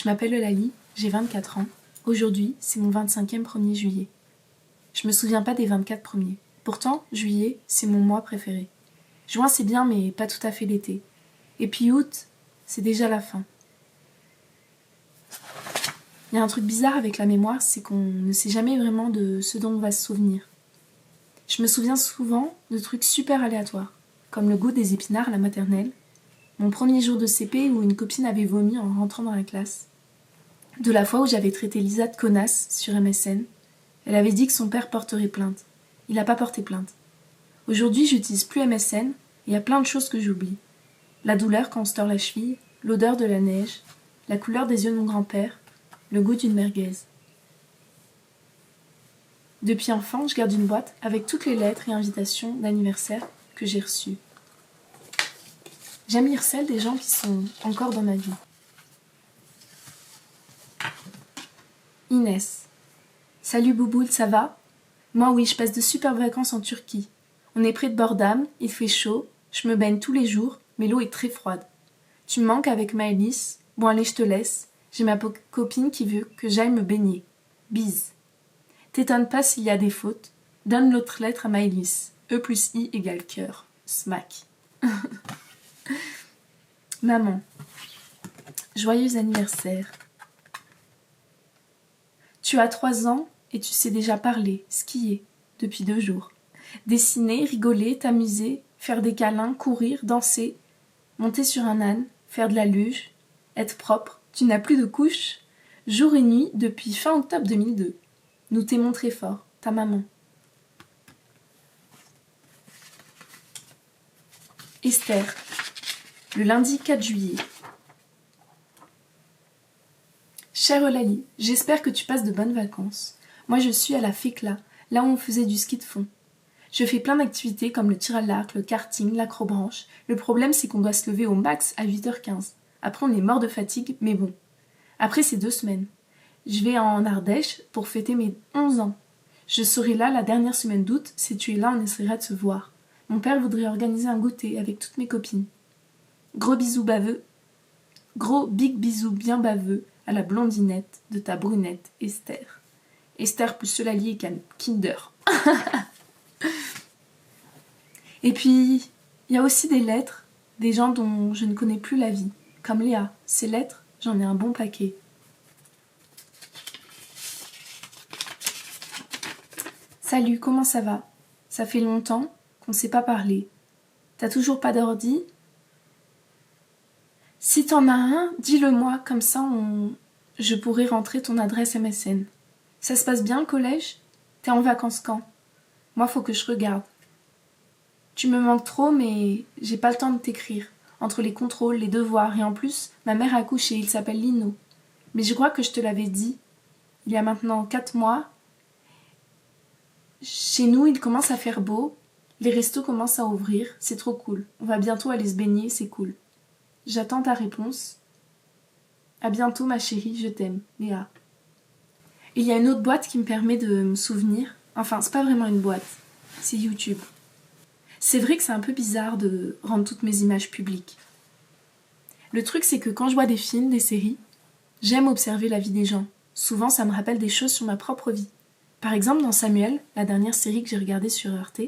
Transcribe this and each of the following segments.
Je m'appelle Eulalie, j'ai 24 ans. Aujourd'hui, c'est mon 25e 1er juillet. Je me souviens pas des 24 premiers. Pourtant, juillet, c'est mon mois préféré. Juin, c'est bien, mais pas tout à fait l'été. Et puis août, c'est déjà la fin. Il y a un truc bizarre avec la mémoire, c'est qu'on ne sait jamais vraiment de ce dont on va se souvenir. Je me souviens souvent de trucs super aléatoires, comme le goût des épinards à la maternelle, mon premier jour de CP où une copine avait vomi en rentrant dans la classe, de la fois où j'avais traité Lisa de connasse sur MSN. Elle avait dit que son père porterait plainte. Il n'a pas porté plainte. Aujourd'hui, j'utilise plus MSN et il y a plein de choses que j'oublie. La douleur quand on se tord la cheville, l'odeur de la neige, la couleur des yeux de mon grand-père, le goût d'une merguez. Depuis enfant, je garde une boîte avec toutes les lettres et invitations d'anniversaire que j'ai reçues. J'aime lire celles des gens qui sont encore dans ma vie. Inès. Salut Bouboule, ça va? Moi oui, je passe de super vacances en Turquie. On est près de Bordam, il fait chaud, je me baigne tous les jours, mais l'eau est très froide. Tu me manques avec Maëlys? Bon allez, je te laisse. J'ai ma copine qui veut que j'aille me baigner. Bise. T'étonne pas s'il y a des fautes. Donne l'autre lettre à Maëlys. E plus I égale cœur. Smack. Maman. Joyeux anniversaire. Tu as 3 ans et tu sais déjà parler, skier, depuis 2 jours. Dessiner, rigoler, t'amuser, faire des câlins, courir, danser, monter sur un âne, faire de la luge, être propre. Tu n'as plus de couches, jour et nuit depuis fin octobre 2002. Nous t'aimons très fort, ta maman. Esther, le lundi 4 juillet. Chère Eulalie, j'espère que tu passes de bonnes vacances. Moi je suis à la FECLA, là où on faisait du ski de fond. Je fais plein d'activités comme le tir à l'arc, le karting, l'acrobranche. Le problème c'est qu'on doit se lever au max à 8h15. Après on est mort de fatigue, mais bon. Après c'est 2 semaines. Je vais en Ardèche pour fêter mes 11 ans. Je serai là la dernière semaine d'août. Si tu es là, on essaiera de se voir. Mon père voudrait organiser un goûter avec toutes mes copines. Gros bisous baveux. Gros big bisous bien baveux à la blondinette de ta brunette Esther. Esther plus Eulalie et Kinder. Et puis, il y a aussi des lettres, des gens dont je ne connais plus la vie, comme Léa. Ces lettres, j'en ai un bon paquet. Salut, comment ça va? Ça fait longtemps qu'on ne s'est pas parlé. T'as toujours pas d'ordi? Si t'en as un, dis-le-moi, comme ça je pourrai rentrer ton adresse MSN. Ça se passe bien le collège? T'es en vacances quand? Moi, faut que je regarde. Tu me manques trop, mais j'ai pas le temps de t'écrire. Entre les contrôles, les devoirs, et en plus, ma mère a accouché, il s'appelle Lino. Mais je crois que je te l'avais dit, il y a maintenant 4 mois. Chez nous, il commence à faire beau, les restos commencent à ouvrir, c'est trop cool. On va bientôt aller se baigner, c'est cool. J'attends ta réponse. À bientôt ma chérie, je t'aime, Léa. Il y a une autre boîte qui me permet de me souvenir. Enfin, c'est pas vraiment une boîte, c'est YouTube. C'est vrai que c'est un peu bizarre de rendre toutes mes images publiques. Le truc, c'est que quand je vois des films, des séries, j'aime observer la vie des gens. Souvent, ça me rappelle des choses sur ma propre vie. Par exemple, dans Samuel, la dernière série que j'ai regardée sur Arte,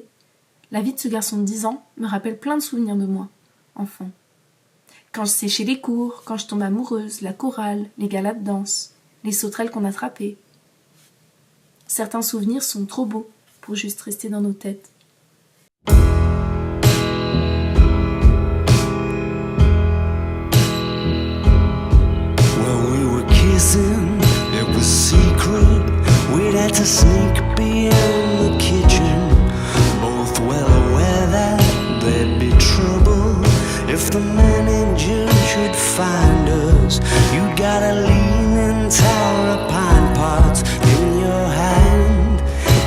la vie de ce garçon de 10 ans me rappelle plein de souvenirs de moi, enfant. Quand je séchais les cours, quand je tombe amoureuse, la chorale, les galas de danse, les sauterelles qu'on attrapait. Certains souvenirs sont trop beaux pour juste rester dans nos têtes. It was secret, we'd had to sneak beyond the kitchen, both well aware that there'd be trouble if the manager should find us. You got a leaning tower of pine pots in your hand.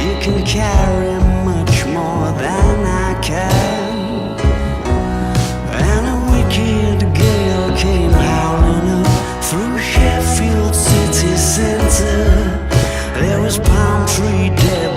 You can carry much more than I can. And a wicked gale came howling up through Sheffield city centre. There was palm tree dead